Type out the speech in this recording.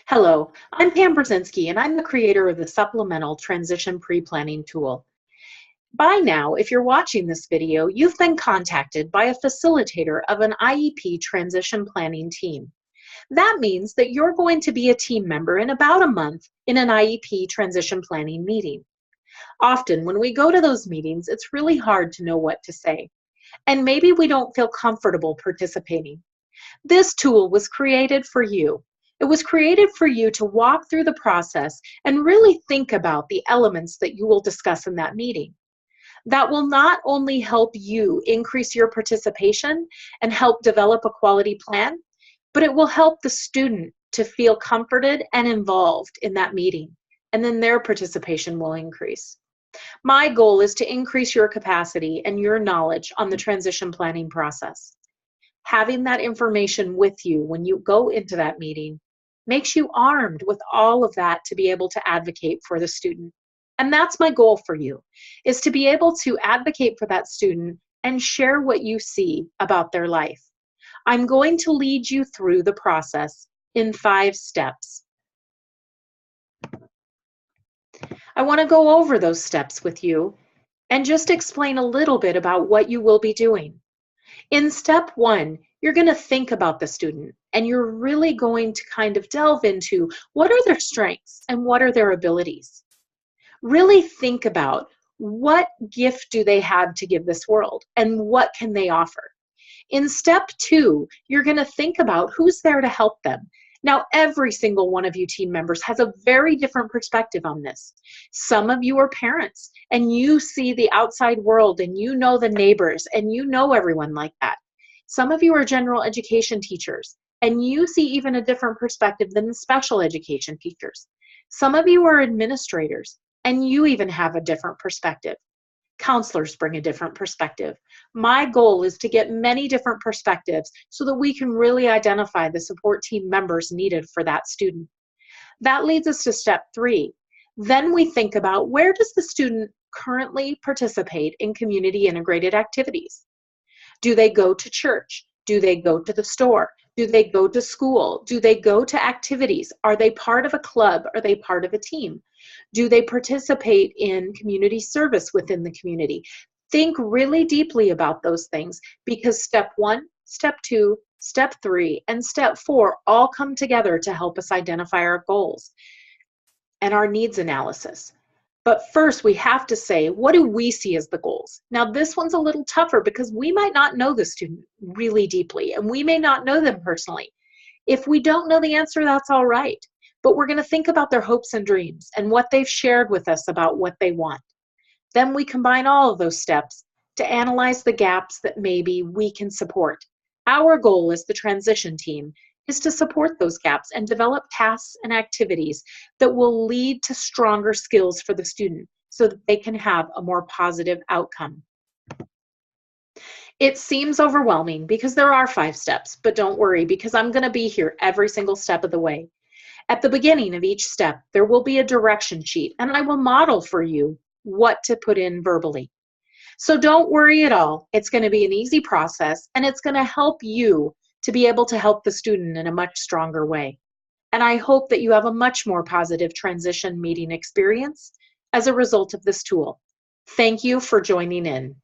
Hello, I'm Pam Brzezinski, and I'm the creator of the Supplemental Transition Pre-Planning tool. By now, if you're watching this video, you've been contacted by a facilitator of an IEP transition planning team. That means that you're going to be a team member in about a month in an IEP transition planning meeting. Often, when we go to those meetings, it's really hard to know what to say, and maybe we don't feel comfortable participating. This tool was created for you. It was created for you to walk through the process and really think about the elements that you will discuss in that meeting. That will not only help you increase your participation and help develop a quality plan, but it will help the student to feel comforted and involved in that meeting, and then their participation will increase. My goal is to increase your capacity and your knowledge on the transition planning process. Having that information with you when you go into that meeting makes you armed with all of that to be able to advocate for the student. And that's my goal for you, is to be able to advocate for that student and share what you see about their life. I'm going to lead you through the process in 5 steps. I want to go over those steps with you and just explain a little bit about what you will be doing. In step 1, you're going to think about the student, and you're really going to kind of delve into what are their strengths and what are their abilities. Really think about what gift do they have to give this world and what can they offer. In step 2, you're going to think about who's there to help them. Now, every single one of you team members has a very different perspective on this. Some of you are parents and you see the outside world and you know the neighbors and you know everyone like that. Some of you are general education teachers and you see even a different perspective than the special education teachers. Some of you are administrators and you even have a different perspective. Counselors bring a different perspective. My goal is to get many different perspectives so that we can really identify the support team members needed for that student. That leads us to step 3. Then we think about, where does the student currently participate in community integrated activities? Do they go to church? Do they go to the store? Do they go to school? Do they go to activities? Are they part of a club? Are they part of a team? Do they participate in community service within the community? Think really deeply about those things, because step 1, step 2, step 3, and step 4 all come together to help us identify our goals and our needs analysis. But first, we have to say, what do we see as the goals? Now, this one's a little tougher because we might not know the student really deeply, and we may not know them personally. If we don't know the answer, that's all right. But we're going to think about their hopes and dreams and what they've shared with us about what they want. Then we combine all of those steps to analyze the gaps that maybe we can support. Our goal as the transition team is to support those gaps and develop tasks and activities that will lead to stronger skills for the student so that they can have a more positive outcome. It seems overwhelming because there are 5 steps, but don't worry, because I'm going to be here every single step of the way. At the beginning of each step, there will be a direction sheet, and I will model for you what to put in verbally. So don't worry at all. It's going to be an easy process, and it's going to help you to be able to help the student in a much stronger way. And I hope that you have a much more positive transition meeting experience as a result of this tool. Thank you for joining in.